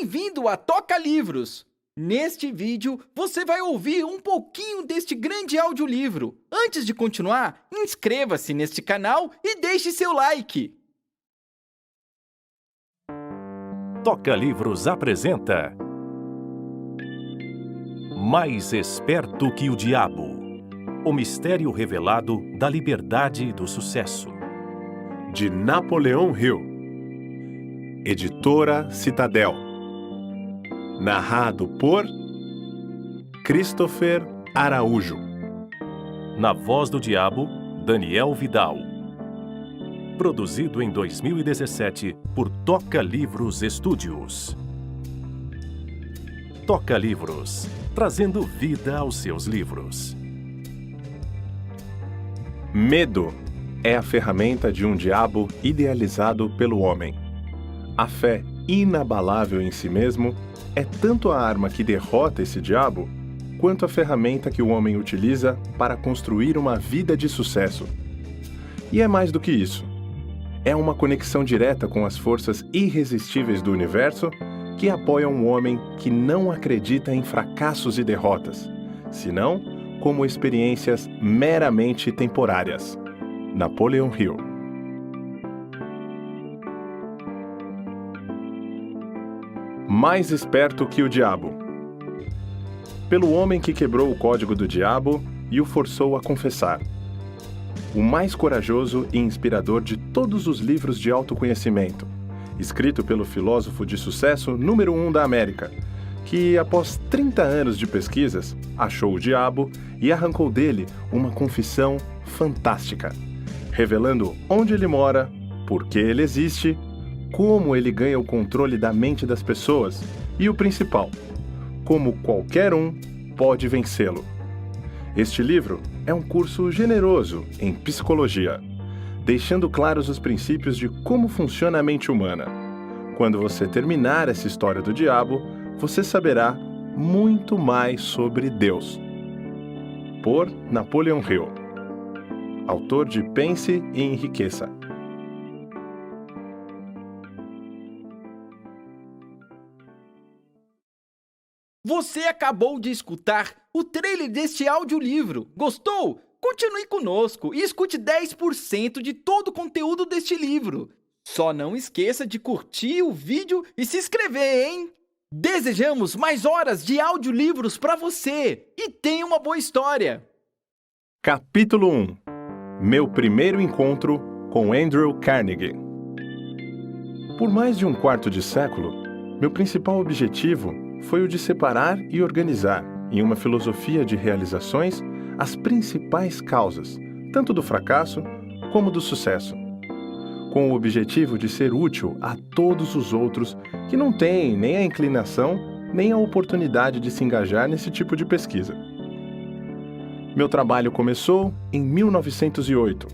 Bem-vindo a Toca Livros! Neste vídeo, você vai ouvir um pouquinho deste grande audiolivro. Antes de continuar, inscreva-se neste canal e deixe seu like. Toca Livros apresenta Mais Esperto que o Diabo. O mistério revelado da liberdade e do sucesso. De Napoleão Hill. Editora Citadel. Narrado por Christopher Araújo. Na voz do diabo, Daniel Vidal. Produzido em 2017 por Toca Livros Studios. Toca Livros, trazendo vida aos seus livros. Medo é a ferramenta de um diabo idealizado pelo homem. A fé inabalável em si mesmo é tanto a arma que derrota esse diabo, quanto a ferramenta que o homem utiliza para construir uma vida de sucesso. E é mais do que isso. É uma conexão direta com as forças irresistíveis do universo que apoiam um homem que não acredita em fracassos e derrotas, senão como experiências meramente temporárias. Napoleão Hill. Mais esperto que o diabo. Pelo homem que quebrou o código do diabo e o forçou a confessar. O mais corajoso e inspirador de todos os livros de autoconhecimento, escrito pelo filósofo de sucesso número 1 da América, que, após 30 anos de pesquisas, achou o diabo e arrancou dele uma confissão fantástica, revelando onde ele mora, por que ele existe, como ele ganha o controle da mente das pessoas e, o principal, como qualquer um pode vencê-lo. Este livro é um curso generoso em psicologia, deixando claros os princípios de como funciona a mente humana. Quando você terminar essa história do diabo, você saberá muito mais sobre Deus. Por Napoleão Hill. Autor de Pense e Enriqueça. Você acabou de escutar o trailer deste audiolivro. Gostou? Continue conosco e escute 10% de todo o conteúdo deste livro. Só não esqueça de curtir o vídeo e se inscrever, hein? Desejamos mais horas de audiolivros para você e tenha uma boa história. Capítulo 1. Meu primeiro encontro com Andrew Carnegie. Por mais de um quarto de século, meu principal objetivo foi o de separar e organizar, em uma filosofia de realizações, as principais causas, tanto do fracasso como do sucesso, com o objetivo de ser útil a todos os outros que não têm nem a inclinação nem a oportunidade de se engajar nesse tipo de pesquisa. Meu trabalho começou em 1908,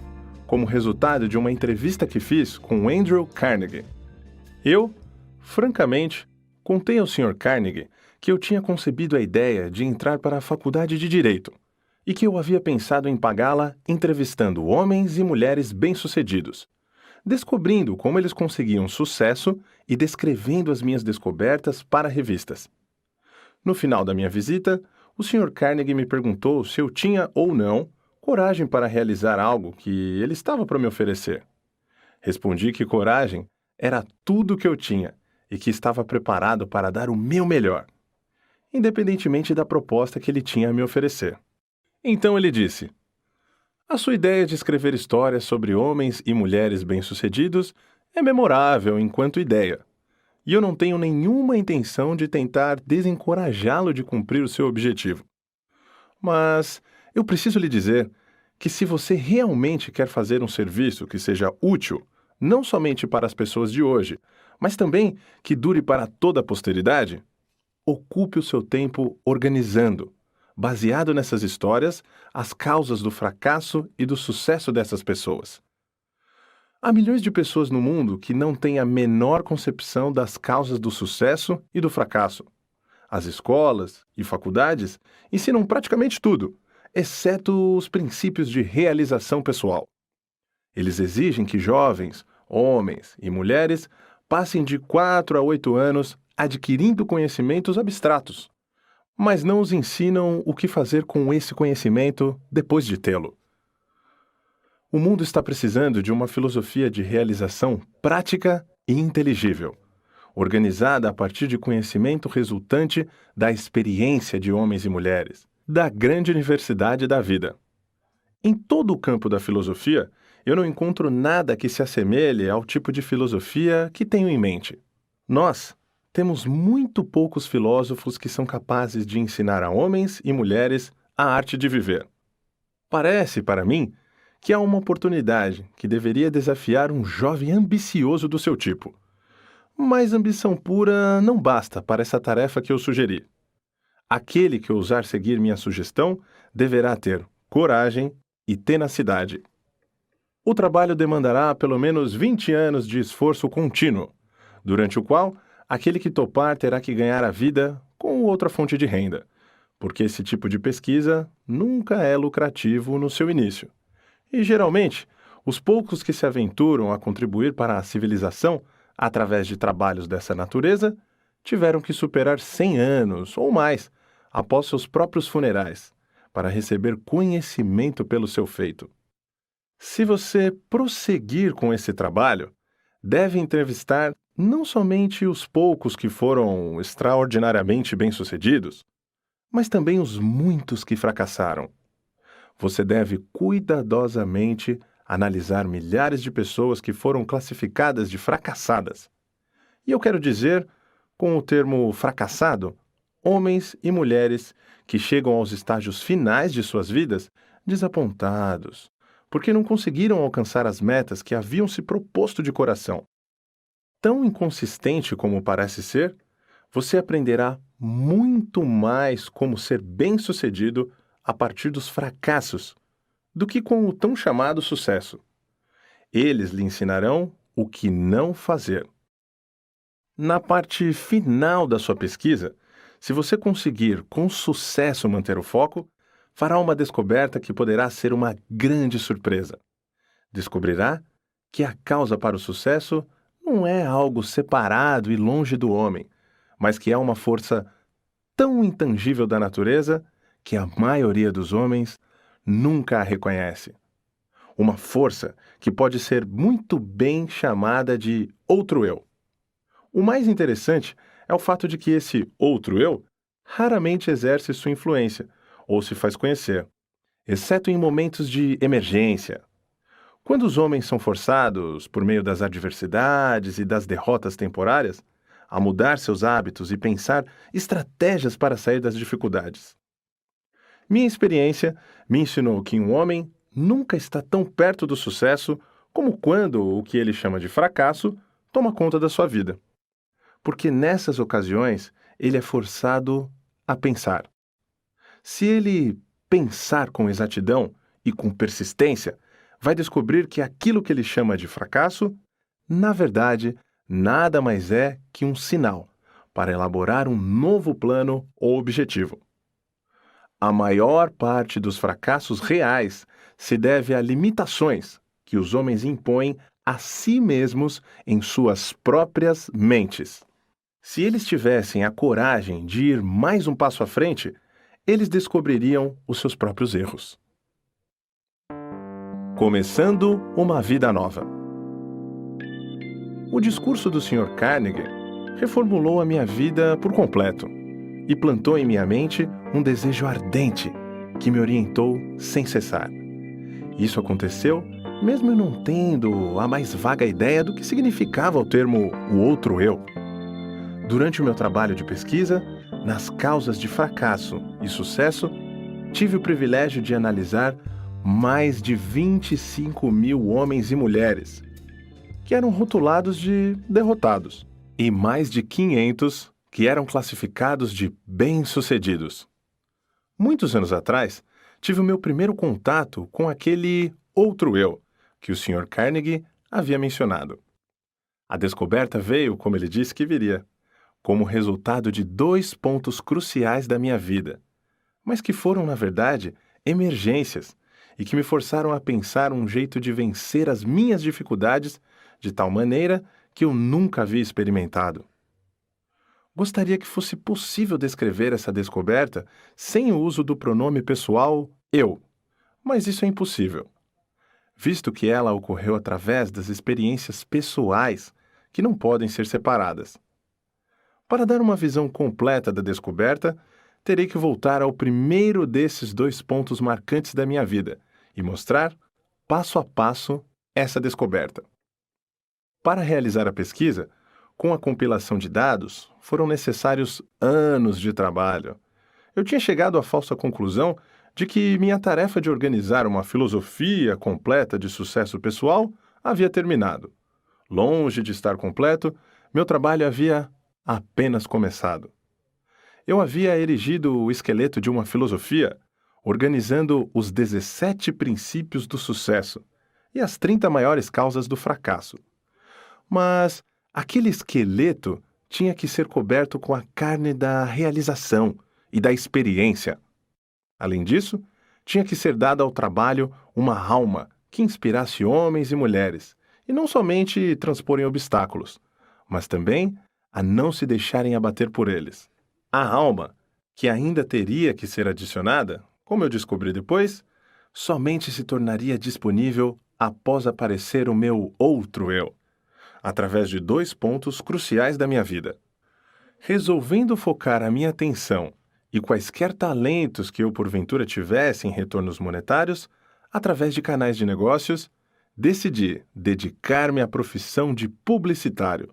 como resultado de uma entrevista que fiz com Andrew Carnegie. Eu, francamente, contei ao Sr. Carnegie que eu tinha concebido a ideia de entrar para a faculdade de Direito e que eu havia pensado em pagá-la entrevistando homens e mulheres bem-sucedidos, descobrindo como eles conseguiam sucesso e descrevendo as minhas descobertas para revistas. No final da minha visita, o Sr. Carnegie me perguntou se eu tinha ou não coragem para realizar algo que ele estava para me oferecer. Respondi que coragem era tudo o que eu tinha e que estava preparado para dar o meu melhor, independentemente da proposta que ele tinha a me oferecer. Então ele disse: "A sua ideia de escrever histórias sobre homens e mulheres bem-sucedidos é memorável enquanto ideia, e eu não tenho nenhuma intenção de tentar desencorajá-lo de cumprir o seu objetivo. Mas eu preciso lhe dizer que se você realmente quer fazer um serviço que seja útil, não somente para as pessoas de hoje, mas também que dure para toda a posteridade, ocupe o seu tempo organizando, baseado nessas histórias, as causas do fracasso e do sucesso dessas pessoas. Há milhões de pessoas no mundo que não têm a menor concepção das causas do sucesso e do fracasso. As escolas e faculdades ensinam praticamente tudo, exceto os princípios de realização pessoal. Eles exigem que jovens, homens e mulheres passem de 4 a 8 anos adquirindo conhecimentos abstratos, mas não os ensinam o que fazer com esse conhecimento depois de tê-lo. O mundo está precisando de uma filosofia de realização prática e inteligível, organizada a partir de conhecimento resultante da experiência de homens e mulheres, da grande universidade da vida. Em todo o campo da filosofia, eu não encontro nada que se assemelhe ao tipo de filosofia que tenho em mente. Nós temos muito poucos filósofos que são capazes de ensinar a homens e mulheres a arte de viver. Parece, para mim, que há uma oportunidade que deveria desafiar um jovem ambicioso do seu tipo. Mas ambição pura não basta para essa tarefa que eu sugeri. Aquele que ousar seguir minha sugestão deverá ter coragem e tenacidade. O trabalho demandará pelo menos 20 anos de esforço contínuo, durante o qual aquele que topar terá que ganhar a vida com outra fonte de renda, porque esse tipo de pesquisa nunca é lucrativo no seu início. E, geralmente, os poucos que se aventuram a contribuir para a civilização através de trabalhos dessa natureza tiveram que superar 100 anos ou mais após seus próprios funerais para receber conhecimento pelo seu feito. Se você prosseguir com esse trabalho, deve entrevistar não somente os poucos que foram extraordinariamente bem-sucedidos, mas também os muitos que fracassaram. Você deve cuidadosamente analisar milhares de pessoas que foram classificadas de fracassadas. E eu quero dizer, com o termo fracassado, homens e mulheres que chegam aos estágios finais de suas vidas desapontados, porque não conseguiram alcançar as metas que haviam se proposto de coração. Tão inconsistente como parece ser, você aprenderá muito mais como ser bem-sucedido a partir dos fracassos do que com o tão chamado sucesso. Eles lhe ensinarão o que não fazer. Na parte final da sua pesquisa, se você conseguir com sucesso manter o foco, fará uma descoberta que poderá ser uma grande surpresa. Descobrirá que a causa para o sucesso não é algo separado e longe do homem, mas que é uma força tão intangível da natureza que a maioria dos homens nunca a reconhece. Uma força que pode ser muito bem chamada de outro eu. O mais interessante é o fato de que esse outro eu raramente exerce sua influência ou se faz conhecer, exceto em momentos de emergência. Quando os homens são forçados, por meio das adversidades e das derrotas temporárias, a mudar seus hábitos e pensar estratégias para sair das dificuldades. Minha experiência me ensinou que um homem nunca está tão perto do sucesso como quando o que ele chama de fracasso toma conta da sua vida. Porque nessas ocasiões ele é forçado a pensar. Se ele pensar com exatidão e com persistência, vai descobrir que aquilo que ele chama de fracasso, na verdade, nada mais é que um sinal para elaborar um novo plano ou objetivo. A maior parte dos fracassos reais se deve a limitações que os homens impõem a si mesmos em suas próprias mentes. Se eles tivessem a coragem de ir mais um passo à frente, eles descobririam os seus próprios erros. Começando uma vida nova. O discurso do Sr. Carnegie reformulou a minha vida por completo e plantou em minha mente um desejo ardente que me orientou sem cessar. Isso aconteceu mesmo eu não tendo a mais vaga ideia do que significava o termo "o outro eu". Durante o meu trabalho de pesquisa, nas causas de fracasso e sucesso, tive o privilégio de analisar mais de 25 mil homens e mulheres, que eram rotulados de derrotados, e mais de 500 que eram classificados de bem-sucedidos. Muitos anos atrás, tive o meu primeiro contato com aquele outro eu que o Sr. Carnegie havia mencionado. A descoberta veio, como ele disse que viria, como resultado de 2 pontos cruciais da minha vida, mas que foram, na verdade, emergências e que me forçaram a pensar um jeito de vencer as minhas dificuldades de tal maneira que eu nunca havia experimentado. Gostaria que fosse possível descrever essa descoberta sem o uso do pronome pessoal eu, mas isso é impossível, visto que ela ocorreu através das experiências pessoais que não podem ser separadas. Para dar uma visão completa da descoberta, terei que voltar ao primeiro desses 2 pontos marcantes da minha vida e mostrar, passo a passo, essa descoberta. Para realizar a pesquisa, com a compilação de dados, foram necessários anos de trabalho. Eu tinha chegado à falsa conclusão de que minha tarefa de organizar uma filosofia completa de sucesso pessoal havia terminado. Longe de estar completo, meu trabalho havia apenas começado. Eu havia erigido o esqueleto de uma filosofia, organizando os 17 princípios do sucesso e as 30 maiores causas do fracasso. Mas aquele esqueleto tinha que ser coberto com a carne da realização e da experiência. Além disso, tinha que ser dada ao trabalho uma alma que inspirasse homens e mulheres, e não somente transporem obstáculos, mas também a não se deixarem abater por eles. A alma, que ainda teria que ser adicionada, como eu descobri depois, somente se tornaria disponível após aparecer o meu outro eu, através de 2 pontos cruciais da minha vida. Resolvendo focar a minha atenção e quaisquer talentos que eu porventura tivesse em retornos monetários, através de canais de negócios, decidi dedicar-me à profissão de publicitário.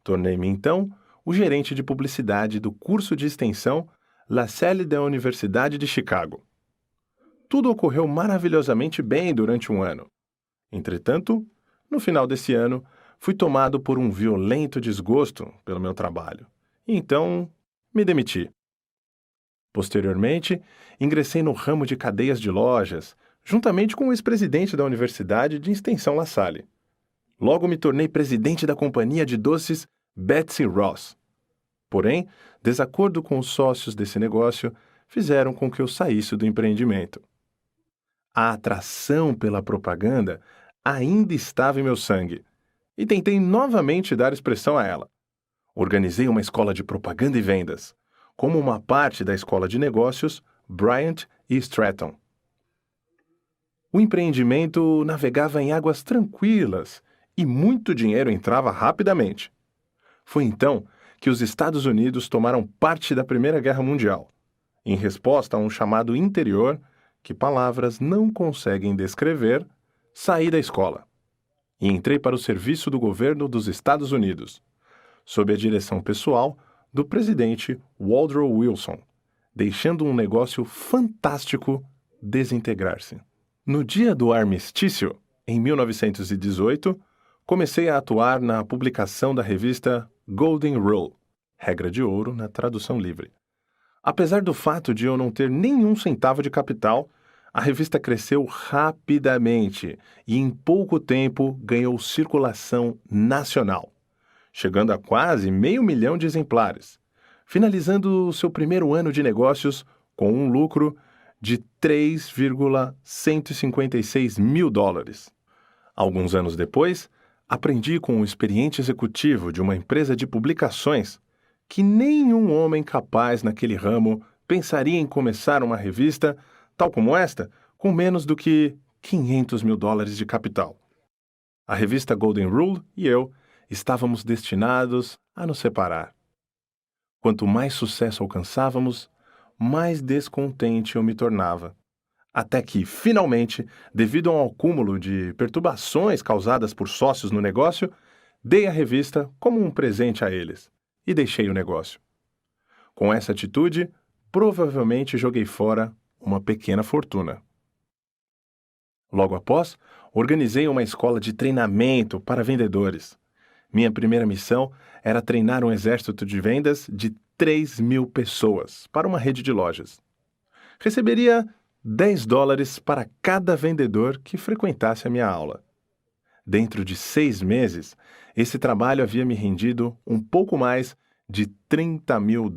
Tornei-me, então, o gerente de publicidade do curso de extensão La Salle da Universidade de Chicago. Tudo ocorreu maravilhosamente bem durante um ano. Entretanto, no final desse ano, fui tomado por um violento desgosto pelo meu trabalho. E então, me demiti. Posteriormente, ingressei no ramo de cadeias de lojas, juntamente com o ex-presidente da Universidade de Extensão La Salle. Logo me tornei presidente da companhia de doces Betsy Ross. Porém, desacordo com os sócios desse negócio fizeram com que eu saísse do empreendimento. A atração pela propaganda ainda estava em meu sangue e tentei novamente dar expressão a ela. Organizei uma escola de propaganda e vendas, como uma parte da escola de negócios Bryant e Stratton. O empreendimento navegava em águas tranquilas e muito dinheiro entrava rapidamente. Foi então que os Estados Unidos tomaram parte da Primeira Guerra Mundial, em resposta a um chamado interior que palavras não conseguem descrever. Saí da escola e entrei para o serviço do governo dos Estados Unidos, sob a direção pessoal do presidente Woodrow Wilson, deixando um negócio fantástico desintegrar-se. No dia do armistício, em 1918, comecei a atuar na publicação da revista Golden Rule, regra de ouro na tradução livre. Apesar do fato de eu não ter nenhum centavo de capital, a revista cresceu rapidamente e em pouco tempo ganhou circulação nacional, chegando a quase 500 mil de exemplares, finalizando seu primeiro ano de negócios com um lucro de $3,156 mil. Alguns anos depois, aprendi com um experiente executivo de uma empresa de publicações que nenhum homem capaz naquele ramo pensaria em começar uma revista, tal como esta, com menos do que $500 mil de capital. A revista Golden Rule e eu estávamos destinados a nos separar. Quanto mais sucesso alcançávamos, mais descontente eu me tornava. Até que, finalmente, devido a um acúmulo de perturbações causadas por sócios no negócio, dei a revista como um presente a eles e deixei o negócio. Com essa atitude, provavelmente joguei fora uma pequena fortuna. Logo após, organizei uma escola de treinamento para vendedores. Minha primeira missão era treinar um exército de vendas de 3.000 pessoas para uma rede de lojas. Receberia $10 para cada vendedor que frequentasse a minha aula. Dentro de 6 meses, esse trabalho havia me rendido um pouco mais de $30 mil.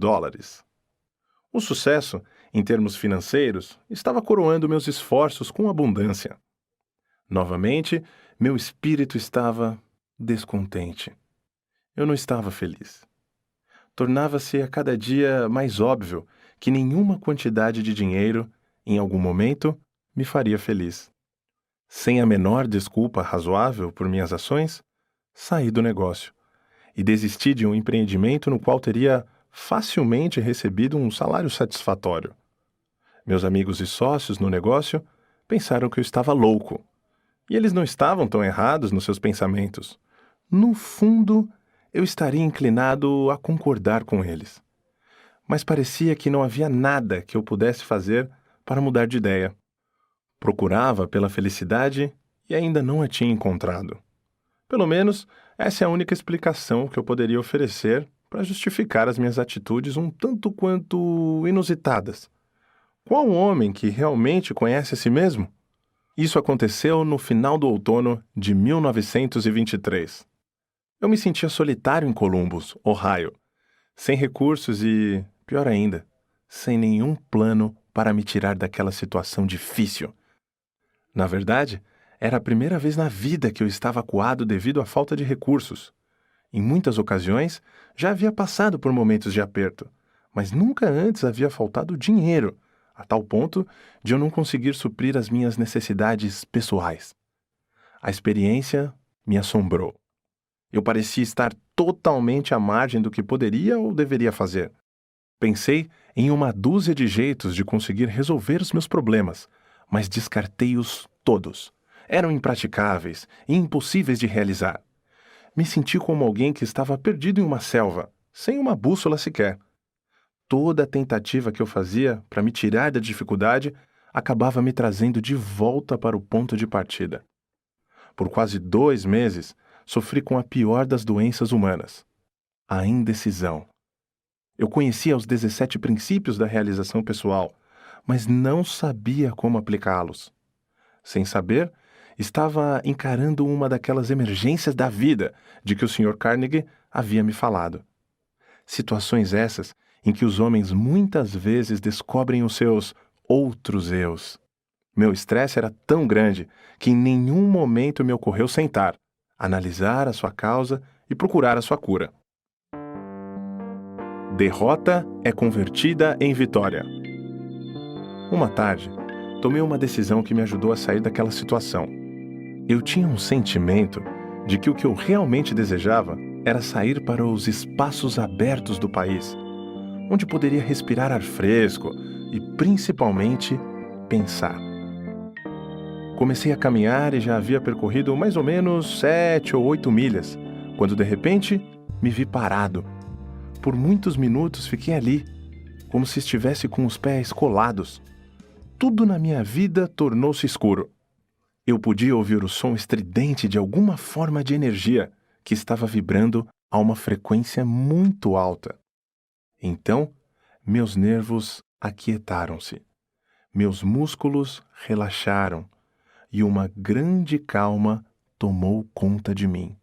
O sucesso, em termos financeiros, estava coroando meus esforços com abundância. Novamente, meu espírito estava descontente. Eu não estava feliz. tornava-se a cada dia mais óbvio que nenhuma quantidade de dinheiro, em algum momento, me faria feliz. Sem a menor desculpa razoável por minhas ações, saí do negócio e desisti de um empreendimento no qual teria facilmente recebido um salário satisfatório. Meus amigos e sócios no negócio pensaram que eu estava louco. E eles não estavam tão errados nos seus pensamentos. No fundo, eu estaria inclinado a concordar com eles. Mas parecia que não havia nada que eu pudesse fazer para mudar de ideia. Procurava pela felicidade e ainda não a tinha encontrado. Pelo menos, essa é a única explicação que eu poderia oferecer para justificar as minhas atitudes um tanto quanto inusitadas. Qual homem que realmente conhece a si mesmo? Isso aconteceu no final do outono de 1923. Eu me sentia solitário em Columbus, Ohio, sem recursos e, pior ainda, sem nenhum plano para me tirar daquela situação difícil. Na verdade, era a primeira vez na vida que eu estava acuado devido à falta de recursos. Em muitas ocasiões, já havia passado por momentos de aperto, mas nunca antes havia faltado dinheiro, a tal ponto de eu não conseguir suprir as minhas necessidades pessoais. A experiência me assombrou. Eu parecia estar totalmente à margem do que poderia ou deveria fazer. Pensei em uma dúzia de jeitos de conseguir resolver os meus problemas, mas descartei-os todos. Eram impraticáveis e impossíveis de realizar. Me senti como alguém que estava perdido em uma selva, sem uma bússola sequer. Toda a tentativa que eu fazia para me tirar da dificuldade acabava me trazendo de volta para o ponto de partida. Por quase 2 meses, sofri com a pior das doenças humanas, a indecisão. Eu conhecia os 17 princípios da realização pessoal, mas não sabia como aplicá-los. Sem saber, estava encarando uma daquelas emergências da vida de que o Sr. Carnegie havia me falado. Situações essas em que os homens muitas vezes descobrem os seus outros eus. Meu estresse era tão grande que em nenhum momento me ocorreu sentar, analisar a sua causa e procurar a sua cura. Derrota é convertida em vitória. Uma tarde, tomei uma decisão que me ajudou a sair daquela situação. Eu tinha um sentimento de que o que eu realmente desejava era sair para os espaços abertos do país, onde poderia respirar ar fresco e, principalmente, pensar. Comecei a caminhar e já havia percorrido mais ou menos 7 ou 8 milhas, quando de repente me vi parado. Por muitos minutos fiquei ali, como se estivesse com os pés colados. Tudo na minha vida tornou-se escuro. Eu podia ouvir o som estridente de alguma forma de energia que estava vibrando a uma frequência muito alta. Então, meus nervos aquietaram-se, meus músculos relaxaram e uma grande calma tomou conta de mim.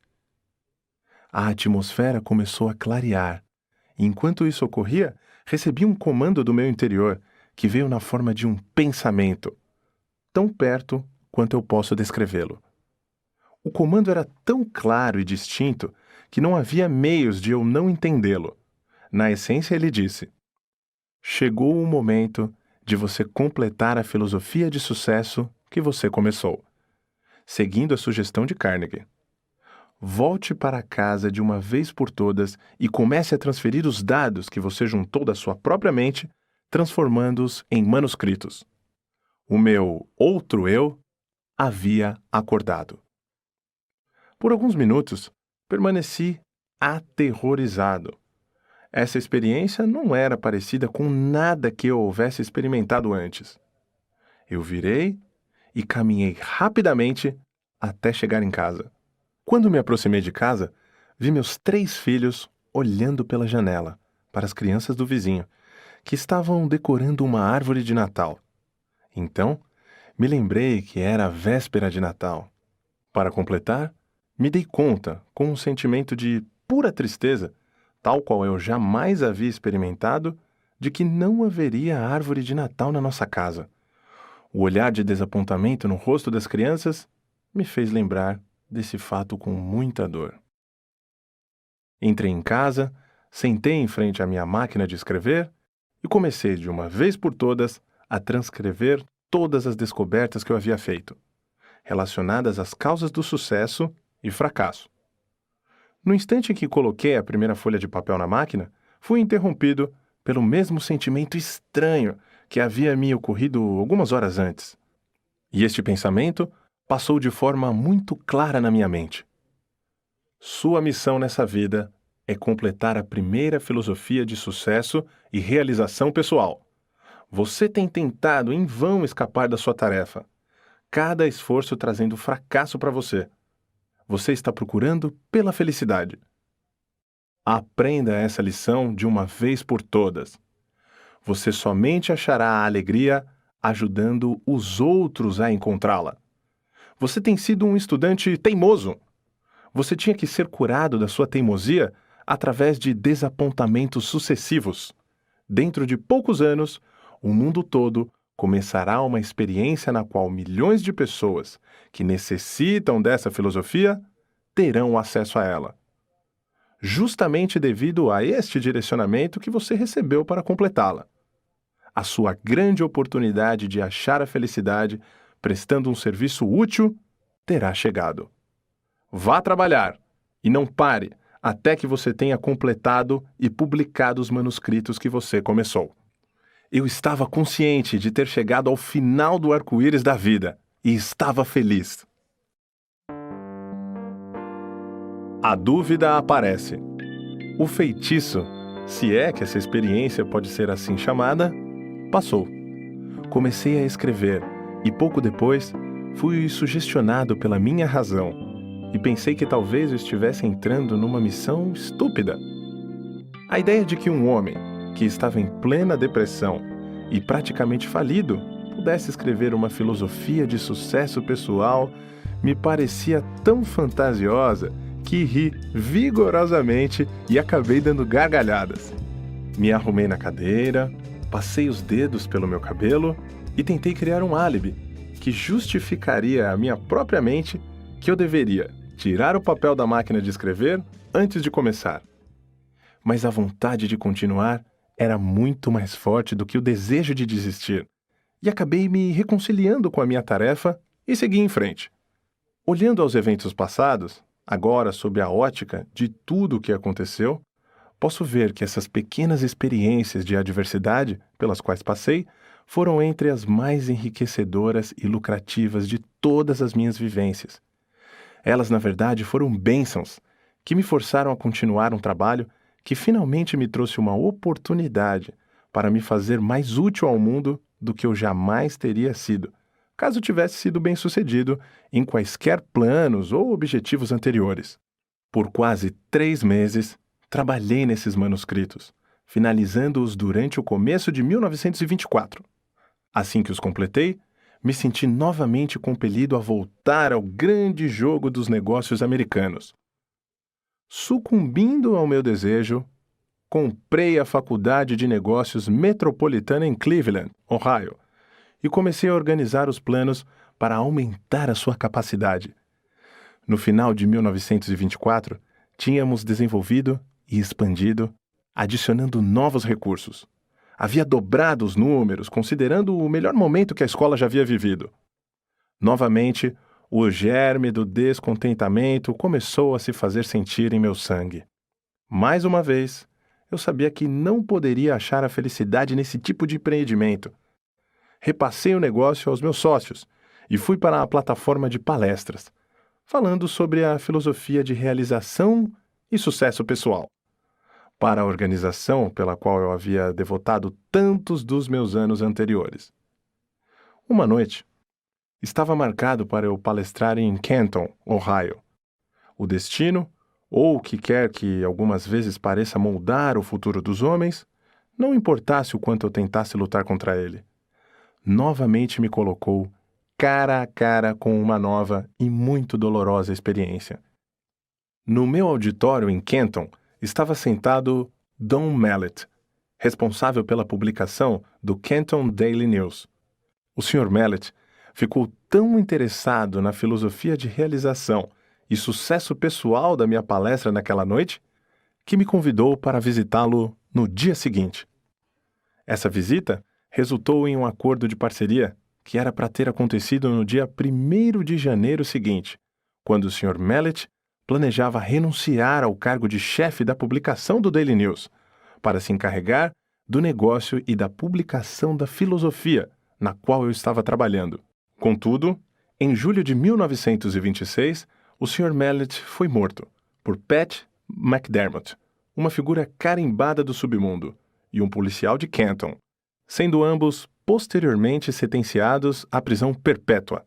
A atmosfera começou a clarear, e enquanto isso ocorria, recebi um comando do meu interior que veio na forma de um pensamento, tão perto quanto eu posso descrevê-lo. O comando era tão claro e distinto que não havia meios de eu não entendê-lo. Na essência, ele disse: chegou o momento de você completar a filosofia de sucesso que você começou, seguindo a sugestão de Carnegie. Volte para casa de uma vez por todas e comece a transferir os dados que você juntou da sua própria mente, transformando-os em manuscritos. O meu outro eu havia acordado. Por alguns minutos, permaneci aterrorizado. Essa experiência não era parecida com nada que eu houvesse experimentado antes. Eu virei e caminhei rapidamente até chegar em casa. Quando me aproximei de casa, vi meus 3 filhos olhando pela janela para as crianças do vizinho, que estavam decorando uma árvore de Natal. Então, me lembrei que era a véspera de Natal. Para completar, me dei conta, com um sentimento de pura tristeza, tal qual eu jamais havia experimentado, de que não haveria árvore de Natal na nossa casa. O olhar de desapontamento no rosto das crianças me fez lembrar desse fato com muita dor. Entrei em casa, Sentei em frente à minha máquina de escrever e comecei de uma vez por todas a transcrever todas as descobertas que eu havia feito, relacionadas às causas do sucesso e fracasso. No instante em que coloquei a primeira folha de papel na máquina, fui interrompido pelo mesmo sentimento estranho que havia me ocorrido algumas horas antes. E este pensamento passou de forma muito clara na minha mente. Sua missão nessa vida é completar a primeira filosofia de sucesso e realização pessoal. Você tem tentado em vão escapar da sua tarefa, cada esforço trazendo fracasso para você. Você está procurando pela felicidade. Aprenda essa lição de uma vez por todas. Você somente achará a alegria ajudando os outros a encontrá-la. Você tem sido um estudante teimoso. Você tinha que ser curado da sua teimosia através de desapontamentos sucessivos. Dentro de poucos anos, o mundo todo começará uma experiência na qual milhões de pessoas que necessitam dessa filosofia terão acesso a ela. Justamente devido a este direcionamento que você recebeu para completá-la. A sua grande oportunidade de achar a felicidade prestando um serviço útil terá chegado. Vá trabalhar e não pare até que você tenha completado e publicado os manuscritos que você começou. Eu estava consciente de ter chegado ao final do arco-íris da vida e estava feliz. A dúvida aparece. O feitiço, se é que essa experiência pode ser assim chamada, passou. Comecei a escrever e pouco depois fui sugestionado pela minha razão e pensei que talvez eu estivesse entrando numa missão estúpida. A ideia de que um homem que estava em plena depressão e praticamente falido pudesse escrever uma filosofia de sucesso pessoal me parecia tão fantasiosa que ri vigorosamente e acabei dando gargalhadas. Me arrumei na cadeira, passei os dedos pelo meu cabelo e tentei criar um álibi que justificaria à minha própria mente que eu deveria tirar o papel da máquina de escrever antes de começar. Mas a vontade de continuar era muito mais forte do que o desejo de desistir, e acabei me reconciliando com a minha tarefa e segui em frente. Olhando aos eventos passados, agora sob a ótica de tudo o que aconteceu, posso ver que essas pequenas experiências de adversidade pelas quais passei foram entre as mais enriquecedoras e lucrativas de todas as minhas vivências. Elas, na verdade, foram bênçãos que me forçaram a continuar um trabalho que finalmente me trouxe uma oportunidade para me fazer mais útil ao mundo do que eu jamais teria sido, caso tivesse sido bem-sucedido em quaisquer planos ou objetivos anteriores. Por quase 3 meses, trabalhei nesses manuscritos, finalizando-os durante o começo de 1924. Assim que os completei, me senti novamente compelido a voltar ao grande jogo dos negócios americanos. Sucumbindo ao meu desejo, comprei a Faculdade de Negócios Metropolitana em Cleveland, Ohio, e comecei a organizar os planos para aumentar a sua capacidade. No final de 1924, tínhamos desenvolvido e expandido, adicionando novos recursos. Havia dobrado os números, considerando o melhor momento que a escola já havia vivido. Novamente, o germe do descontentamento começou a se fazer sentir em meu sangue. Mais uma vez, eu sabia que não poderia achar a felicidade nesse tipo de empreendimento. Repassei o negócio aos meus sócios e fui para a plataforma de palestras, falando sobre a filosofia de realização e sucesso pessoal, para a organização pela qual eu havia devotado tantos dos meus anos anteriores. Uma noite, estava marcado para eu palestrar em Canton, Ohio. O destino, ou o que quer que algumas vezes pareça moldar o futuro dos homens, não importasse o quanto eu tentasse lutar contra ele, novamente me colocou cara a cara com uma nova e muito dolorosa experiência. No meu auditório em Canton, estava sentado Don Mallet, responsável pela publicação do Canton Daily News. O Sr. Mallet ficou tão interessado na filosofia de realização e sucesso pessoal da minha palestra naquela noite, que me convidou para visitá-lo no dia seguinte. Essa visita resultou em um acordo de parceria que era para ter acontecido no dia 1º de janeiro seguinte, quando o Sr. Mallet planejava renunciar ao cargo de chefe da publicação do Daily News, para se encarregar do negócio e da publicação da filosofia na qual eu estava trabalhando. Contudo, em julho de 1926, o Sr. Mallet foi morto por Pat McDermott, uma figura carimbada do submundo, e um policial de Canton, sendo ambos posteriormente sentenciados à prisão perpétua.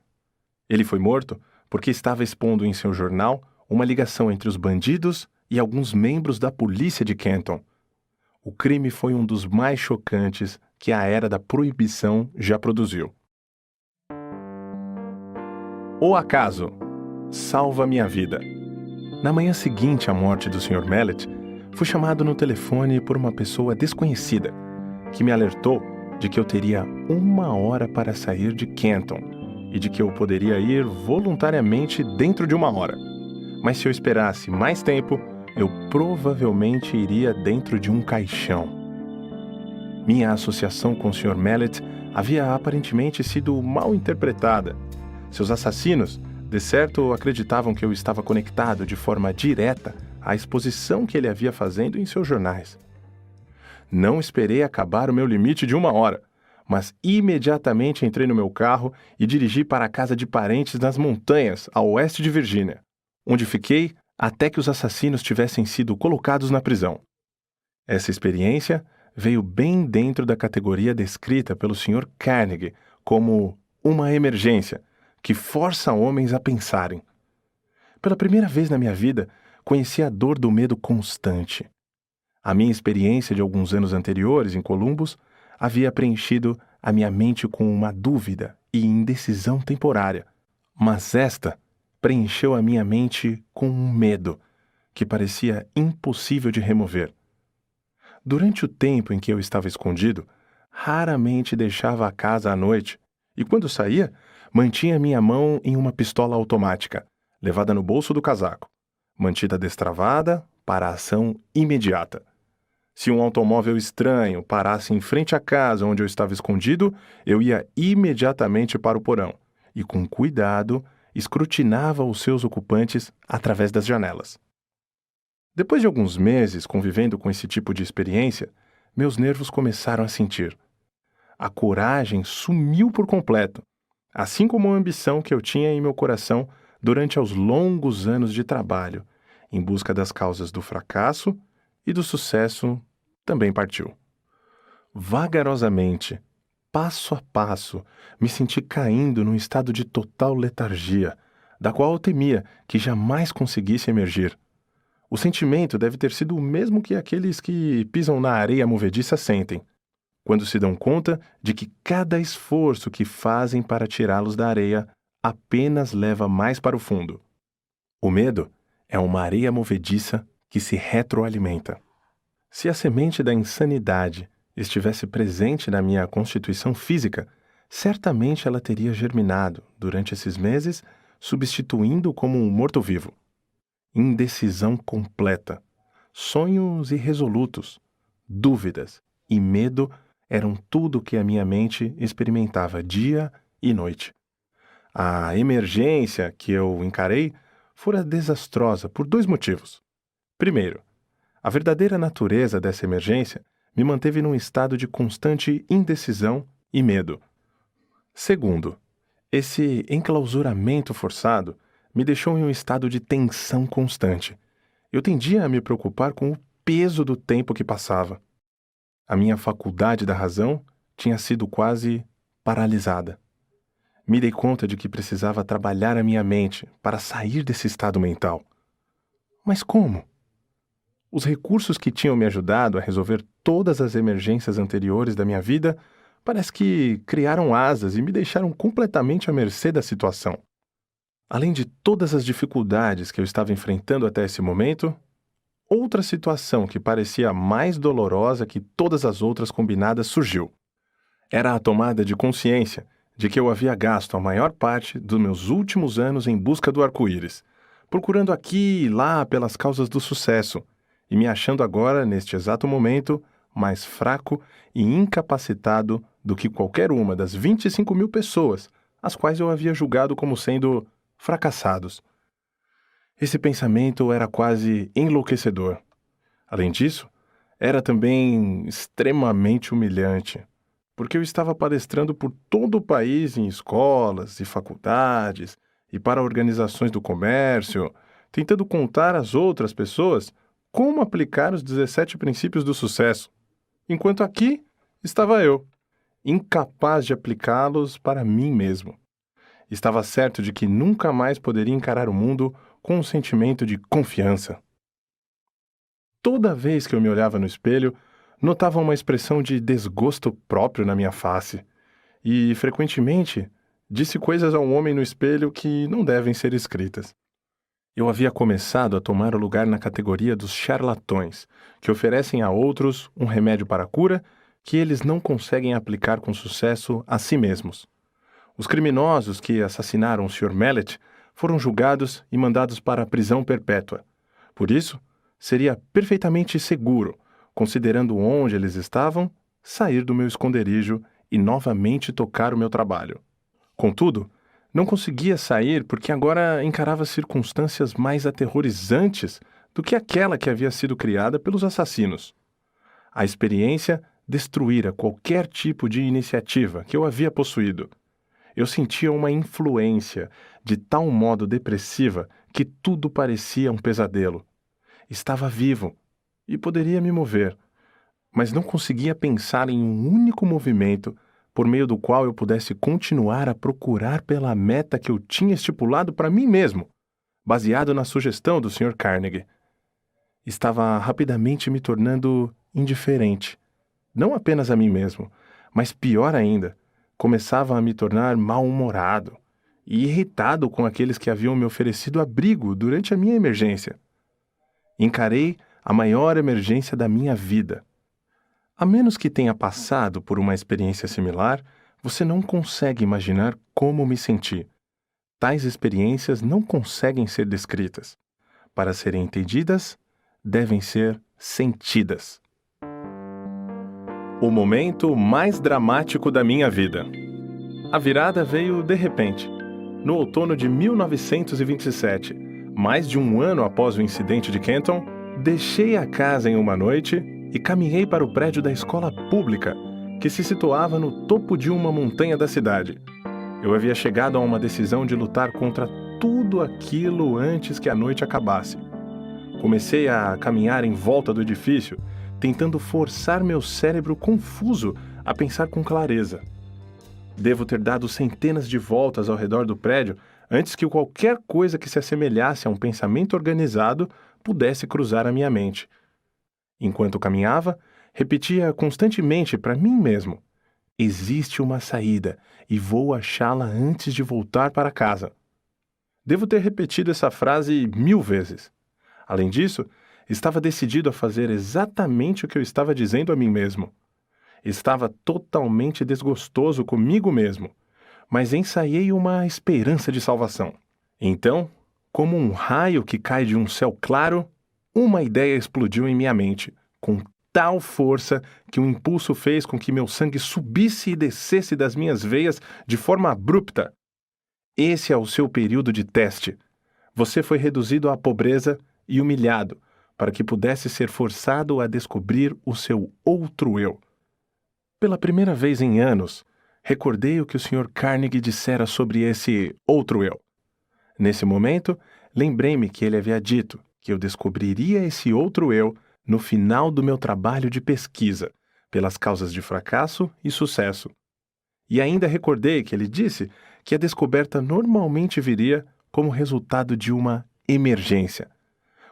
Ele foi morto porque estava expondo em seu jornal uma ligação entre os bandidos e alguns membros da polícia de Canton. O crime foi um dos mais chocantes que a era da proibição já produziu. O acaso salva minha vida. Na manhã seguinte à morte do Sr. Mallet, fui chamado no telefone por uma pessoa desconhecida, que me alertou de que eu teria 1 hora para sair de Canton e de que eu poderia ir voluntariamente dentro de 1 hora. Mas se eu esperasse mais tempo, eu provavelmente iria dentro de um caixão. Minha associação com o Sr. Mallet havia aparentemente sido mal interpretada. Seus assassinos, de certo, acreditavam que eu estava conectado de forma direta à exposição que ele havia fazendo em seus jornais. Não esperei acabar o meu limite de 1 hora, mas imediatamente entrei no meu carro e dirigi para a casa de parentes nas montanhas, a oeste de Virgínia, onde fiquei até que os assassinos tivessem sido colocados na prisão. Essa experiência veio bem dentro da categoria descrita pelo Sr. Carnegie como uma emergência que força homens a pensarem. Pela primeira vez na minha vida, conheci a dor do medo constante. A minha experiência de alguns anos anteriores em Columbus havia preenchido a minha mente com uma dúvida e indecisão temporária, mas esta preencheu a minha mente com um medo que parecia impossível de remover. Durante o tempo em que eu estava escondido, raramente deixava a casa à noite e, quando saía, mantinha minha mão em uma pistola automática, levada no bolso do casaco, mantida destravada para a ação imediata. Se um automóvel estranho parasse em frente à casa onde eu estava escondido, eu ia imediatamente para o porão e, com cuidado, escrutinava os seus ocupantes através das janelas. Depois de alguns meses convivendo com esse tipo de experiência, meus nervos começaram a sentir. A coragem sumiu por completo, assim como a ambição que eu tinha em meu coração durante os longos anos de trabalho, em busca das causas do fracasso e do sucesso, também partiu. Vagarosamente, passo a passo, me senti caindo num estado de total letargia, da qual eu temia que jamais conseguisse emergir. O sentimento deve ter sido o mesmo que aqueles que pisam na areia movediça sentem, quando se dão conta de que cada esforço que fazem para tirá-los da areia apenas leva mais para o fundo. O medo é uma areia movediça que se retroalimenta. Se a semente da insanidade estivesse presente na minha constituição física, certamente ela teria germinado durante esses meses, substituindo como um morto-vivo. Indecisão completa, sonhos irresolutos, dúvidas e medo eram tudo que a minha mente experimentava dia e noite. A emergência que eu encarei fora desastrosa por 2 motivos. Primeiro, a verdadeira natureza dessa emergência me manteve num estado de constante indecisão e medo. Segundo, esse enclausuramento forçado me deixou em um estado de tensão constante. Eu tendia a me preocupar com o peso do tempo que passava. A minha faculdade da razão tinha sido quase paralisada. Me dei conta de que precisava trabalhar a minha mente para sair desse estado mental. Mas como? Os recursos que tinham me ajudado a resolver todas as emergências anteriores da minha vida parece que criaram asas e me deixaram completamente à mercê da situação. Além de todas as dificuldades que eu estava enfrentando até esse momento, outra situação que parecia mais dolorosa que todas as outras combinadas surgiu. Era a tomada de consciência de que eu havia gasto a maior parte dos meus últimos anos em busca do arco-íris, procurando aqui e lá pelas causas do sucesso, e me achando agora, neste exato momento, mais fraco e incapacitado do que qualquer uma das 25.000 pessoas, as quais eu havia julgado como sendo fracassados. Esse pensamento era quase enlouquecedor. Além disso, era também extremamente humilhante, porque eu estava palestrando por todo o país em escolas e faculdades e para organizações do comércio, tentando contar às outras pessoas como aplicar os 17 princípios do sucesso, enquanto aqui estava eu, incapaz de aplicá-los para mim mesmo. Estava certo de que nunca mais poderia encarar o mundo com um sentimento de confiança. Toda vez que eu me olhava no espelho, notava uma expressão de desgosto próprio na minha face, e, frequentemente, disse coisas ao homem no espelho que não devem ser escritas. Eu havia começado a tomar o lugar na categoria dos charlatões, que oferecem a outros um remédio para a cura que eles não conseguem aplicar com sucesso a si mesmos. Os criminosos que assassinaram o Sr. Mallet foram julgados e mandados para a prisão perpétua. Por isso, seria perfeitamente seguro, considerando onde eles estavam, sair do meu esconderijo e novamente tocar o meu trabalho. Contudo, não conseguia sair porque agora encarava circunstâncias mais aterrorizantes do que aquela que havia sido criada pelos assassinos. A experiência destruíra qualquer tipo de iniciativa que eu havia possuído. Eu sentia uma influência de tal modo depressiva que tudo parecia um pesadelo. Estava vivo e poderia me mover, mas não conseguia pensar em um único movimento por meio do qual eu pudesse continuar a procurar pela meta que eu tinha estipulado para mim mesmo, baseado na sugestão do Sr. Carnegie. Estava rapidamente me tornando indiferente, não apenas a mim mesmo, mas pior ainda, começava a me tornar mal-humorado e irritado com aqueles que haviam me oferecido abrigo durante a minha emergência. Encarei a maior emergência da minha vida. A menos que tenha passado por uma experiência similar, você não consegue imaginar como me senti. Tais experiências não conseguem ser descritas. Para serem entendidas, devem ser sentidas. O momento mais dramático da minha vida. A virada veio de repente. No outono de 1927, mais de um ano após o incidente de Kenton, deixei a casa em uma noite e caminhei para o prédio da escola pública, que se situava no topo de uma montanha da cidade. Eu havia chegado a uma decisão de lutar contra tudo aquilo antes que a noite acabasse. Comecei a caminhar em volta do edifício, tentando forçar meu cérebro confuso a pensar com clareza. Devo ter dado centenas de voltas ao redor do prédio antes que qualquer coisa que se assemelhasse a um pensamento organizado pudesse cruzar a minha mente. Enquanto caminhava, repetia constantemente para mim mesmo: existe uma saída e vou achá-la antes de voltar para casa. Devo ter repetido essa frase 1000 vezes. Além disso, estava decidido a fazer exatamente o que eu estava dizendo a mim mesmo. Estava totalmente desgostoso comigo mesmo, mas ensaiei uma esperança de salvação. Então, como um raio que cai de um céu claro, uma ideia explodiu em minha mente, com tal força que o impulso fez com que meu sangue subisse e descesse das minhas veias de forma abrupta. Esse é o seu período de teste. Você foi reduzido à pobreza e humilhado, para que pudesse ser forçado a descobrir o seu outro eu. Pela primeira vez em anos, recordei o que o Sr. Carnegie dissera sobre esse outro eu. Nesse momento, lembrei-me que ele havia dito que eu descobriria esse outro eu no final do meu trabalho de pesquisa, pelas causas de fracasso e sucesso. E ainda recordei que ele disse que a descoberta normalmente viria como resultado de uma emergência,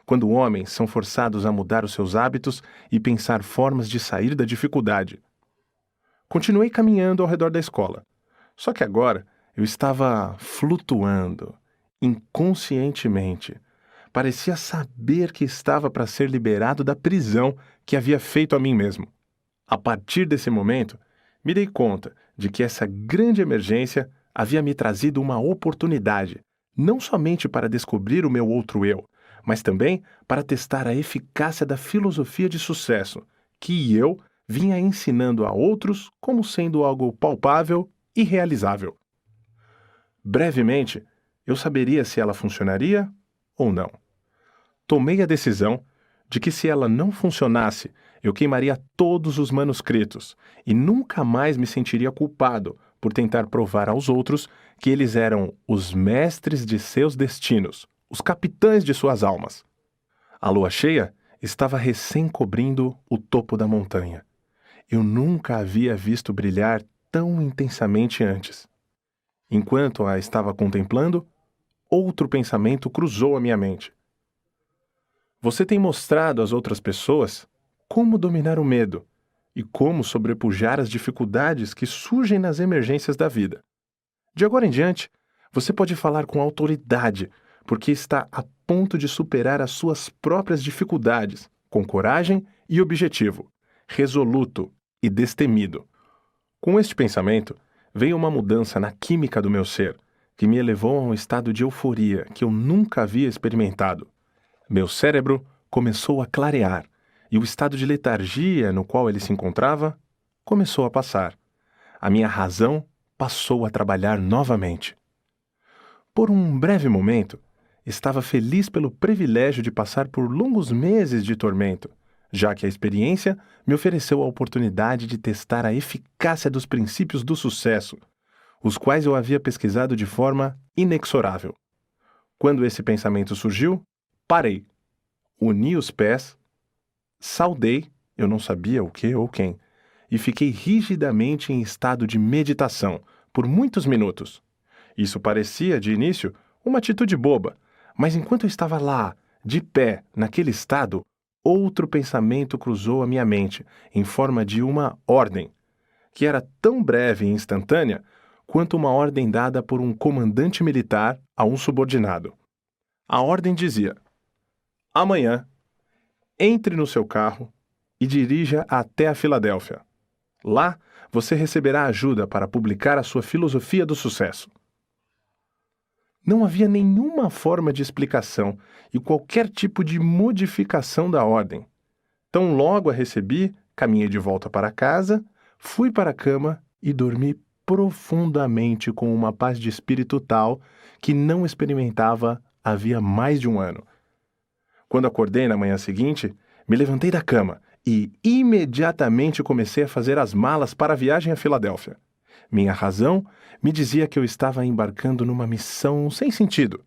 quando homens são forçados a mudar os seus hábitos e pensar formas de sair da dificuldade. Continuei caminhando ao redor da escola, só que agora eu estava flutuando, inconscientemente. Parecia saber que estava para ser liberado da prisão que havia feito a mim mesmo. A partir desse momento, me dei conta de que essa grande emergência havia me trazido uma oportunidade, não somente para descobrir o meu outro eu, mas também para testar a eficácia da filosofia de sucesso, que eu vinha ensinando a outros como sendo algo palpável e realizável. Brevemente, eu saberia se ela funcionaria ou não. Tomei a decisão de que se ela não funcionasse, eu queimaria todos os manuscritos e nunca mais me sentiria culpado por tentar provar aos outros que eles eram os mestres de seus destinos, os capitães de suas almas. A lua cheia estava recém cobrindo o topo da montanha. Eu nunca havia visto brilhar tão intensamente antes. Enquanto a estava contemplando, outro pensamento cruzou a minha mente. Você tem mostrado às outras pessoas como dominar o medo e como sobrepujar as dificuldades que surgem nas emergências da vida. De agora em diante, você pode falar com autoridade, porque está a ponto de superar as suas próprias dificuldades, com coragem e objetivo, resoluto e destemido. Com este pensamento, veio uma mudança na química do meu ser, que me elevou a um estado de euforia que eu nunca havia experimentado. Meu cérebro começou a clarear, e o estado de letargia no qual ele se encontrava começou a passar. A minha razão passou a trabalhar novamente. Por um breve momento, estava feliz pelo privilégio de passar por longos meses de tormento, já que a experiência me ofereceu a oportunidade de testar a eficácia dos princípios do sucesso, os quais eu havia pesquisado de forma inexorável. Quando esse pensamento surgiu, parei, uni os pés, saudei, eu não sabia o que ou quem, e fiquei rigidamente em estado de meditação por muitos minutos. Isso parecia, de início, uma atitude boba, mas enquanto eu estava lá, de pé, naquele estado, outro pensamento cruzou a minha mente, em forma de uma ordem, que era tão breve e instantânea quanto uma ordem dada por um comandante militar a um subordinado. A ordem dizia: amanhã, entre no seu carro e dirija até a Filadélfia. Lá, você receberá ajuda para publicar a sua filosofia do sucesso. Não havia nenhuma forma de explicação e qualquer tipo de modificação da ordem. Tão logo a recebi, caminhei de volta para casa, fui para a cama e dormi profundamente com uma paz de espírito tal que não experimentava havia mais de um ano. Quando acordei na manhã seguinte, me levantei da cama e imediatamente comecei a fazer as malas para a viagem a Filadélfia. Minha razão me dizia que eu estava embarcando numa missão sem sentido,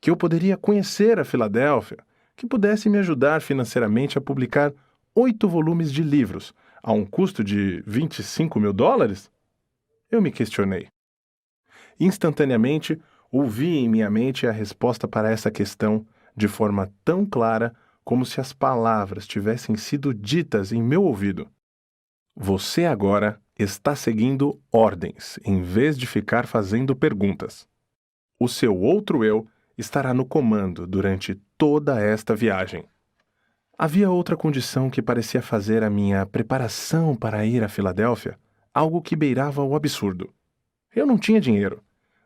que eu poderia conhecer a Filadélfia, que pudesse me ajudar financeiramente a publicar 8 volumes de livros, a um custo de $25.000? Eu me questionei. Instantaneamente, ouvi em minha mente a resposta para essa questão de forma tão clara como se as palavras tivessem sido ditas em meu ouvido. Você agora está seguindo ordens, em vez de ficar fazendo perguntas. O seu outro eu estará no comando durante toda esta viagem. Havia outra condição que parecia fazer a minha preparação para ir a Filadélfia algo que beirava o absurdo. Eu não tinha dinheiro.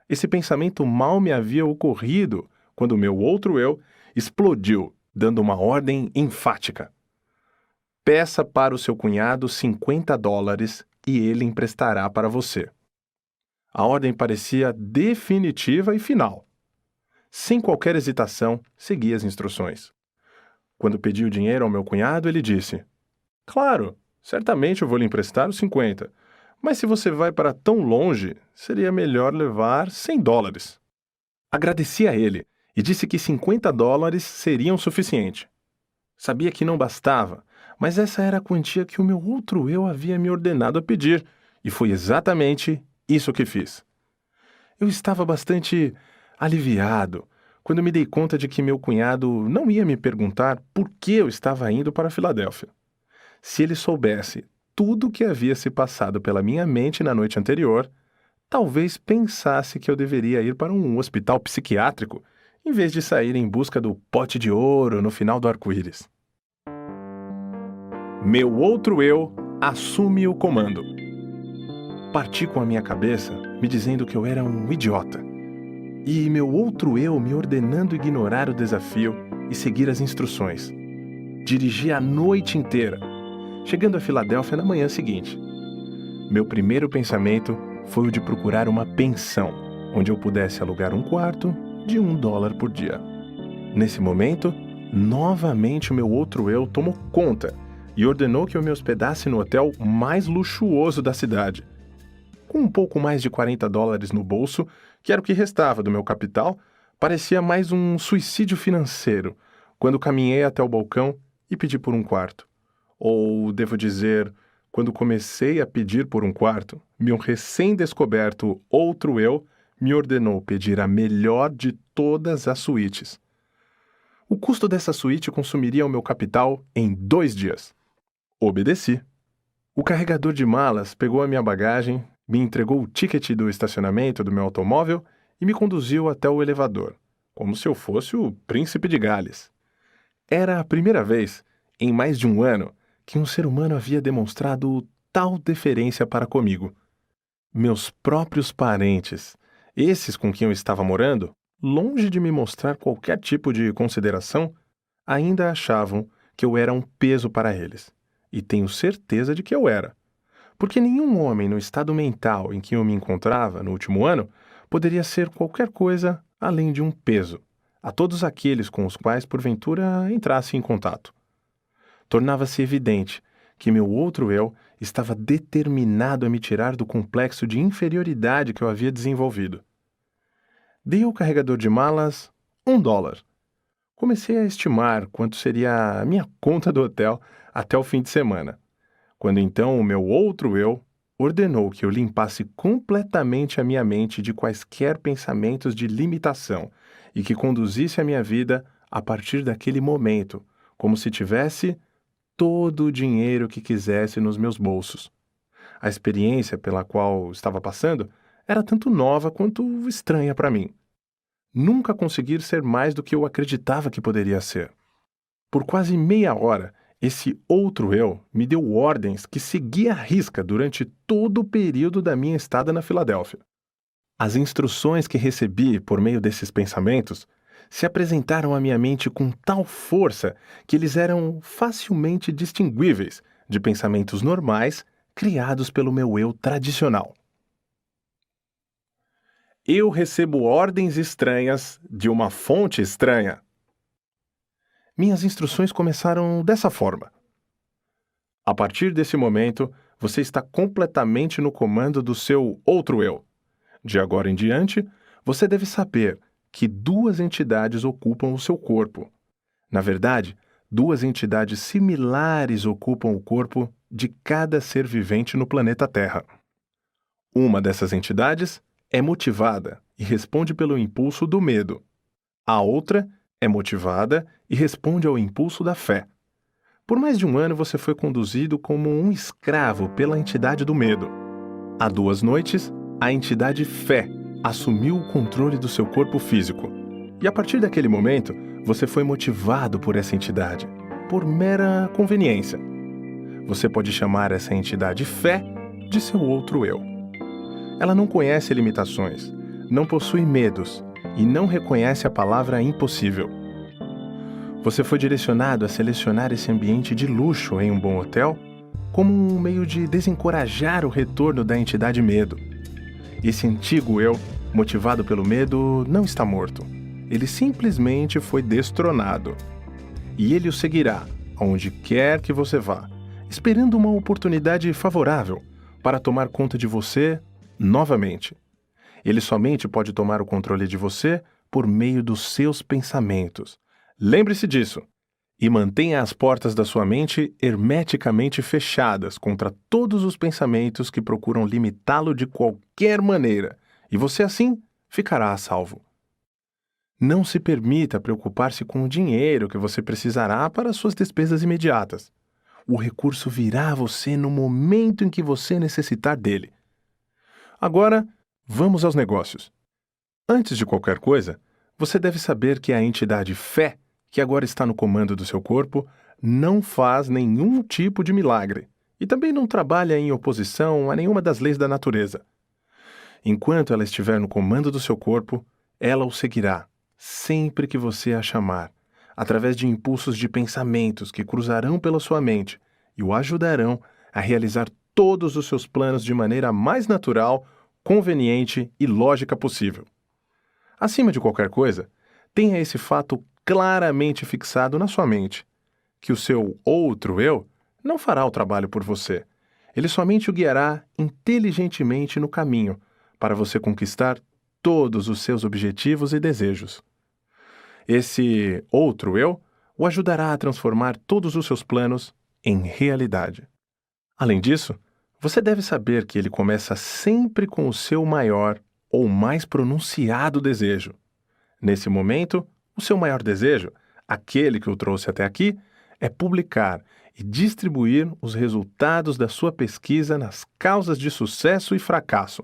Esse pensamento mal me havia ocorrido quando meu outro eu explodiu, dando uma ordem enfática. Peça para o seu cunhado $50 e ele emprestará para você. A ordem parecia definitiva e final. Sem qualquer hesitação, segui as instruções. Quando pedi o dinheiro ao meu cunhado, ele disse: claro, certamente eu vou lhe emprestar os 50, mas se você vai para tão longe, seria melhor levar $100. Agradeci a ele e disse que $50 seriam suficiente. Sabia que não bastava, mas essa era a quantia que o meu outro eu havia me ordenado a pedir, e foi exatamente isso que fiz. Eu estava bastante aliviado quando me dei conta de que meu cunhado não ia me perguntar por que eu estava indo para Filadélfia. Se ele soubesse tudo o que havia se passado pela minha mente na noite anterior, talvez pensasse que eu deveria ir para um hospital psiquiátrico, em vez de sair em busca do pote de ouro no final do arco-íris. Meu outro eu assume o comando. Parti com a minha cabeça me dizendo que eu era um idiota. E meu outro eu me ordenando ignorar o desafio e seguir as instruções. Dirigi a noite inteira, chegando a Filadélfia na manhã seguinte. Meu primeiro pensamento foi o de procurar uma pensão, onde eu pudesse alugar um quarto de $1 por dia. Nesse momento, novamente o meu outro eu tomou conta e ordenou que eu me hospedasse no hotel mais luxuoso da cidade. Com um pouco mais de $40 no bolso, que era o que restava do meu capital, parecia mais um suicídio financeiro, quando caminhei até o balcão e pedi por um quarto. Ou, devo dizer, quando comecei a pedir por um quarto, meu recém-descoberto outro eu me ordenou pedir a melhor de todas as suítes. O custo dessa suíte consumiria o meu capital em 2 dias. Obedeci. O carregador de malas pegou a minha bagagem, me entregou o ticket do estacionamento do meu automóvel e me conduziu até o elevador, como se eu fosse o príncipe de Gales. Era a primeira vez, em mais de um ano, que um ser humano havia demonstrado tal deferência para comigo. Meus próprios parentes, esses com quem eu estava morando, longe de me mostrar qualquer tipo de consideração, ainda achavam que eu era um peso para eles. E tenho certeza de que eu era. Porque nenhum homem no estado mental em que eu me encontrava no último ano poderia ser qualquer coisa além de um peso a todos aqueles com os quais porventura entrasse em contato. Tornava-se evidente que meu outro eu estava determinado a me tirar do complexo de inferioridade que eu havia desenvolvido. Dei ao carregador de malas $1. Comecei a estimar quanto seria a minha conta do hotel até o fim de semana, quando então o meu outro eu ordenou que eu limpasse completamente a minha mente de quaisquer pensamentos de limitação e que conduzisse a minha vida a partir daquele momento, como se tivesse todo o dinheiro que quisesse nos meus bolsos. A experiência pela qual estava passando era tanto nova quanto estranha para mim. Nunca conseguir ser mais do que eu acreditava que poderia ser. Por quase meia hora, esse outro eu me deu ordens que seguia à risca durante todo o período da minha estada na Filadélfia. As instruções que recebi por meio desses pensamentos se apresentaram à minha mente com tal força que eles eram facilmente distinguíveis de pensamentos normais criados pelo meu eu tradicional. Eu recebo ordens estranhas de uma fonte estranha. Minhas instruções começaram dessa forma. A partir desse momento, você está completamente no comando do seu outro eu. De agora em diante, você deve saber que 2 entidades ocupam o seu corpo. Na verdade, 2 entidades similares ocupam o corpo de cada ser vivente no planeta Terra. Uma dessas entidades é motivada e responde pelo impulso do medo. A outra é motivada e responde ao impulso da fé. Por mais de um ano você foi conduzido como um escravo pela entidade do medo. Há 2 noites, a entidade fé assumiu o controle do seu corpo físico. E a partir daquele momento, você foi motivado por essa entidade, por mera conveniência. Você pode chamar essa entidade fé de seu outro eu. Ela não conhece limitações, não possui medos e não reconhece a palavra impossível. Você foi direcionado a selecionar esse ambiente de luxo em um bom hotel como um meio de desencorajar o retorno da entidade medo. Esse antigo eu, motivado pelo medo, não está morto. Ele simplesmente foi destronado. E ele o seguirá, aonde quer que você vá, esperando uma oportunidade favorável para tomar conta de você novamente. Ele somente pode tomar o controle de você por meio dos seus pensamentos. Lembre-se disso. E mantenha as portas da sua mente hermeticamente fechadas contra todos os pensamentos que procuram limitá-lo de qualquer maneira, e você assim ficará a salvo. Não se permita preocupar-se com o dinheiro que você precisará para suas despesas imediatas. O recurso virá a você no momento em que você necessitar dele. Agora, vamos aos negócios. Antes de qualquer coisa, você deve saber que a entidade fé, que agora está no comando do seu corpo, não faz nenhum tipo de milagre e também não trabalha em oposição a nenhuma das leis da natureza. Enquanto ela estiver no comando do seu corpo, ela o seguirá, sempre que você a chamar, através de impulsos de pensamentos que cruzarão pela sua mente e o ajudarão a realizar todos os seus planos de maneira mais natural, conveniente e lógica possível. Acima de qualquer coisa, tenha esse fato claramente fixado na sua mente, que o seu outro eu não fará o trabalho por você. Ele somente o guiará inteligentemente no caminho para você conquistar todos os seus objetivos e desejos. Esse outro eu o ajudará a transformar todos os seus planos em realidade. Além disso, você deve saber que ele começa sempre com o seu maior ou mais pronunciado desejo. Nesse momento, o seu maior desejo, aquele que o trouxe até aqui, é publicar e distribuir os resultados da sua pesquisa nas causas de sucesso e fracasso.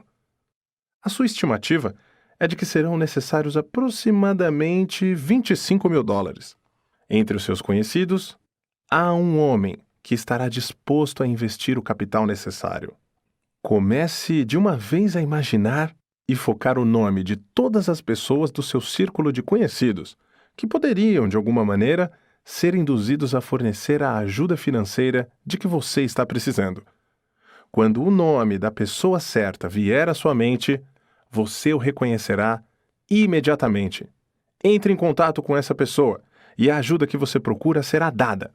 A sua estimativa é de que serão necessários aproximadamente $25 mil. Entre os seus conhecidos, há um homem que estará disposto a investir o capital necessário. Comece de uma vez a imaginar e focar o nome de todas as pessoas do seu círculo de conhecidos que poderiam, de alguma maneira, ser induzidos a fornecer a ajuda financeira de que você está precisando. Quando o nome da pessoa certa vier à sua mente, você o reconhecerá imediatamente. Entre em contato com essa pessoa e a ajuda que você procura será dada.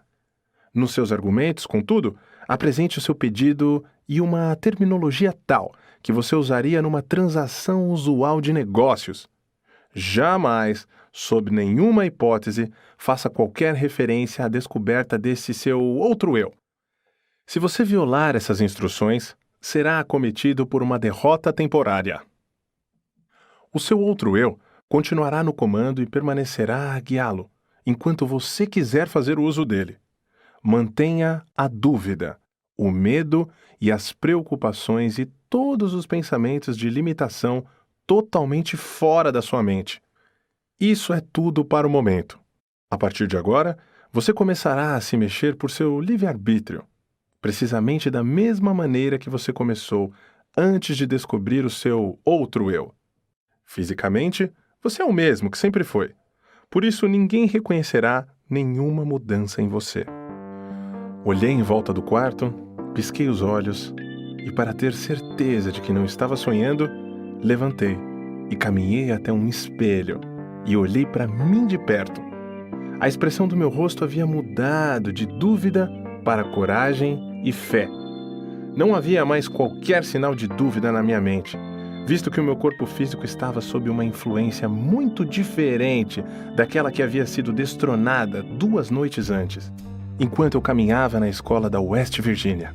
Nos seus argumentos, contudo, apresente o seu pedido e uma terminologia tal que você usaria numa transação usual de negócios. Jamais, sob nenhuma hipótese, faça qualquer referência à descoberta desse seu outro eu. Se você violar essas instruções, será acometido por uma derrota temporária. O seu outro eu continuará no comando e permanecerá a guiá-lo, enquanto você quiser fazer uso dele. Mantenha a dúvida, o medo e as preocupações e todos os pensamentos de limitação totalmente fora da sua mente. Isso é tudo para o momento. A partir de agora, você começará a se mexer por seu livre-arbítrio, precisamente da mesma maneira que você começou antes de descobrir o seu outro eu. Fisicamente, você é o mesmo que sempre foi. Por isso, ninguém reconhecerá nenhuma mudança em você. Olhei em volta do quarto, pisquei os olhos e, para ter certeza de que não estava sonhando, levantei e caminhei até um espelho e olhei para mim de perto. A expressão do meu rosto havia mudado de dúvida para coragem e fé. Não havia mais qualquer sinal de dúvida na minha mente, visto que o meu corpo físico estava sob uma influência muito diferente daquela que havia sido destronada 2 noites antes, enquanto eu caminhava na escola da West Virginia.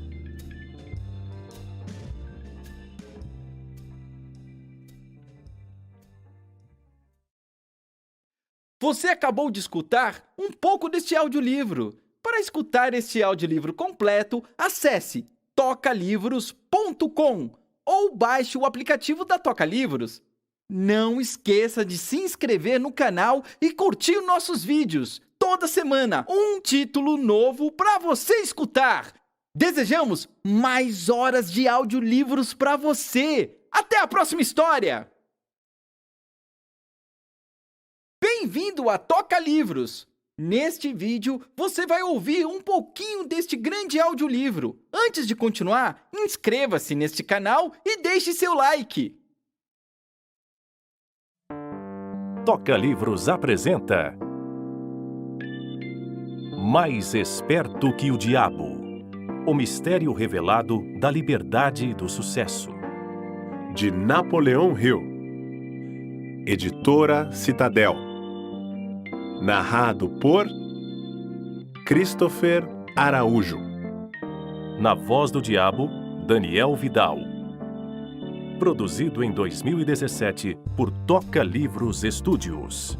Você acabou de escutar um pouco deste audiolivro. Para escutar este audiolivro completo, acesse tocalivros.com ou baixe o aplicativo da Toca Livros. Não esqueça de se inscrever no canal e curtir nossos vídeos. Toda semana, um título novo para você escutar. Desejamos mais horas de audiolivros para você. Até a próxima história! Bem-vindo a Toca Livros! Neste vídeo, você vai ouvir um pouquinho deste grande audiolivro. Antes de continuar, inscreva-se neste canal e deixe seu like. Toca Livros apresenta Mais Esperto que o Diabo. O mistério revelado da liberdade e do sucesso. De Napoleão Hill. Editora Citadel. Narrado por Christopher Araújo. Na voz do diabo, Daniel Vidal. Produzido em 2017 por Toca Livros Studios.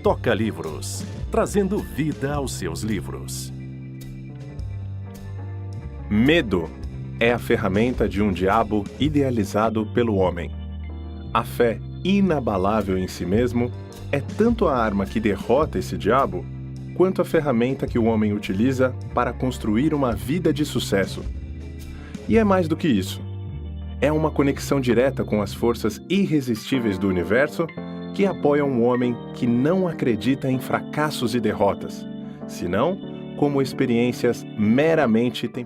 Toca Livros, trazendo vida aos seus livros. Medo é a ferramenta de um diabo idealizado pelo homem. A fé inabalável em si mesmo é tanto a arma que derrota esse diabo, quanto a ferramenta que o homem utiliza para construir uma vida de sucesso. E é mais do que isso. É uma conexão direta com as forças irresistíveis do universo que apoia um homem que não acredita em fracassos e derrotas, senão como experiências meramente temporárias.